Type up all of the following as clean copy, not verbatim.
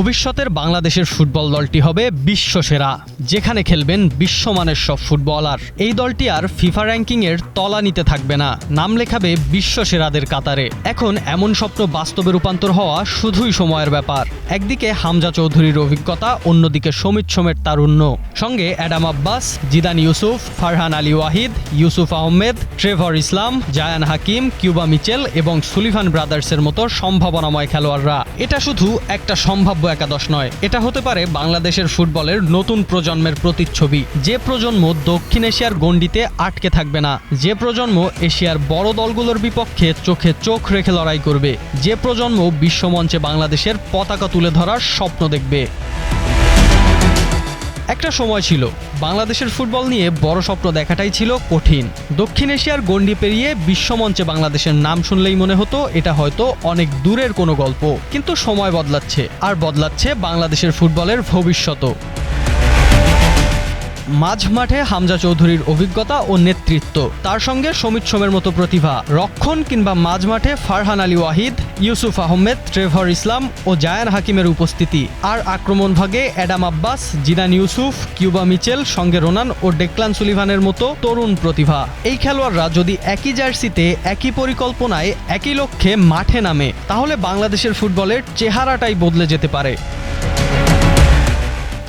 ভবিষ্যতের বাংলাদেশের ফুটবল দলটি হবে বিশ্বসেরা, যেখানে খেলবেন বিশ্বমানের সব ফুটবলার। এই দলটি আর ফিফা র্যাঙ্কিংয়ের তলানিতে থাকবে না, নাম লেখাবে বিশ্বসেরাদের কাতারে। এখন এমন স্বপ্ন বাস্তবে রূপান্তর হওয়া শুধুই সময়ের ব্যাপার। একদিকে হামজা চৌধুরীর অভিজ্ঞতা, অন্যদিকে সমিত সোমের তারুণ্য, সঙ্গে Adam Abbas, Zidan Yusuf, Farhan Ali Wahid, Yusuf Ahmed, Trevor Islam, Zayan Hakim, Cuba Mitchell এবং সুলিভান ব্রাদার্সের মতো সম্ভাবনাময় খেলোয়াড়রা। এটা শুধু একটা সম্ভাব্য একাদশ নয়, এটা হতে পারে বাংলাদেশের ফুটবলের নতুন প্রজন্মের প্রতিচ্ছবি। যে প্রজন্ম দক্ষিণ এশিয়ার গণ্ডিতে আটকে থাকবে না, যে প্রজন্ম এশিয়ার বড় দলগুলোর বিপক্ষে চোখে চোখ রেখে লড়াই করবে, যে প্রজন্ম বিশ্বমঞ্চে বাংলাদেশের পতাকা তুলে ধরার স্বপ্ন দেখবে। একটা সময় ছিল বাংলাদেশের ফুটবল নিয়ে বড় স্বপ্ন দেখাটাই ছিল কঠিন। দক্ষিণ এশিয়ার গণ্ডি পেরিয়ে বিশ্বমঞ্চে বাংলাদেশের নাম শুনলেই মনে হতো এটা হয়তো অনেক দূরের কোনো গল্প। কিন্তু সময় বদলাচ্ছে, আর বদলাচ্ছে বাংলাদেশের ফুটবলের ভবিষ্যৎও। মাঝ মাঠে হামজা চৌধুরীর অভিজ্ঞতা ও নেতৃত্ব, তার সঙ্গে সমিত সোমের মতো প্রতিভা। রক্ষণ কিংবা মাঝ মাঠে ফারহান আলী ওয়াহিদ, ইউসুফ আহমেদ, ট্রেভর ইসলাম ও জায়ান হাকিমের উপস্থিতি। আর আক্রমণ ভাগে Adam Abbas, Zidan Yusuf, Cuba Mitchell, সঙ্গে রোনান ও ডেকলান সুলিভানের মতো তরুণ প্রতিভা। এই খেলোয়াড়রা যদি একই জার্সিতে, একই পরিকল্পনায়, একই লক্ষ্যে মাঠে নামে, তাহলে বাংলাদেশের ফুটবলের চেহারাটাই বদলে যেতে পারে।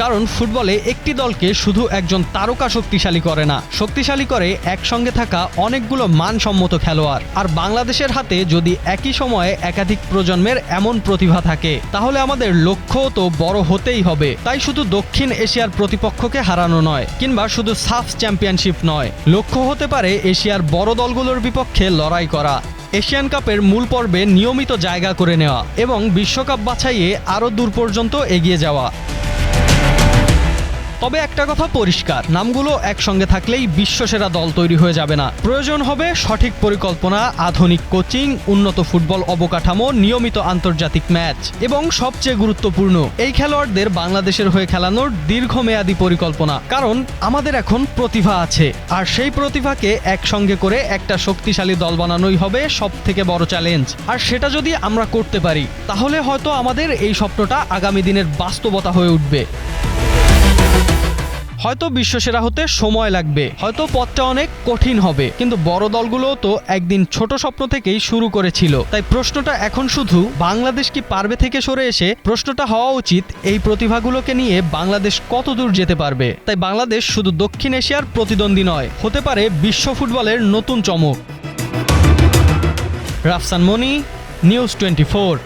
কারণ ফুটবলে একটি দলকে শুধু একজন তারকা শক্তিশালী করে না, শক্তিশালী করে একসঙ্গে থাকা অনেকগুলো মানসম্মত খেলোয়াড়। আর বাংলাদেশের হাতে যদি একই সময়ে একাধিক প্রজন্মের এমন প্রতিভা থাকে, তাহলে আমাদের লক্ষ্য তো বড় হতেই হবে। তাই শুধু দক্ষিণ এশিয়ার প্রতিপক্ষকে হারানো নয়, কিংবা শুধু সাফ চ্যাম্পিয়নশিপ নয়, লক্ষ্য হতে পারে এশিয়ার বড় দলগুলোর বিপক্ষে লড়াই করা, এশিয়ান কাপের মূল পর্বে নিয়মিত জায়গা করে নেওয়া এবং বিশ্বকাপ বাছাইয়ে আরও দূর পর্যন্ত এগিয়ে যাওয়া। তবে একটা কথা পরিষ্কার, নামগুলো একসঙ্গে থাকলেই বিশ্বসেরা দল তৈরি হয়ে যাবে না। প্রয়োজন হবে সঠিক পরিকল্পনা, আধুনিক কোচিং, উন্নত ফুটবল অবকাঠামো, নিয়মিত আন্তর্জাতিক ম্যাচ এবং সবচেয়ে গুরুত্বপূর্ণ, এই খেলোয়াড়দের বাংলাদেশের হয়ে খেলানোর দীর্ঘমেয়াদী পরিকল্পনা। কারণ আমাদের এখন প্রতিভা আছে, আর সেই প্রতিভাকে একসঙ্গে করে একটা শক্তিশালী দল বানানোই হবে সবথেকে বড় চ্যালেঞ্জ। আর সেটা যদি আমরা করতে পারি, তাহলে হয়তো আমাদের এই স্বপ্নটা আগামী দিনের বাস্তবতা হয়ে উঠবে। হয়তো বিশ্বসেরা হতে সময় লাগবে, হয়তো পথটা অনেক কঠিন হবে, কিন্তু বড় দলগুলোও তো একদিন ছোট স্বপ্ন থেকেই শুরু করেছিল। তাই প্রশ্নটা এখন শুধু বাংলাদেশ কি পারবে থেকে সরে এসে প্রশ্নটা হওয়া উচিত এই প্রতিভাগুলোকে নিয়ে বাংলাদেশ কত দূর যেতে পারবে। তাই বাংলাদেশ শুধু দক্ষিণ এশিয়ার প্রতিদ্বন্দ্বী নয়, হতে পারে বিশ্ব ফুটবলের নতুন চমক। রাফসান মনি, নিউজ 24।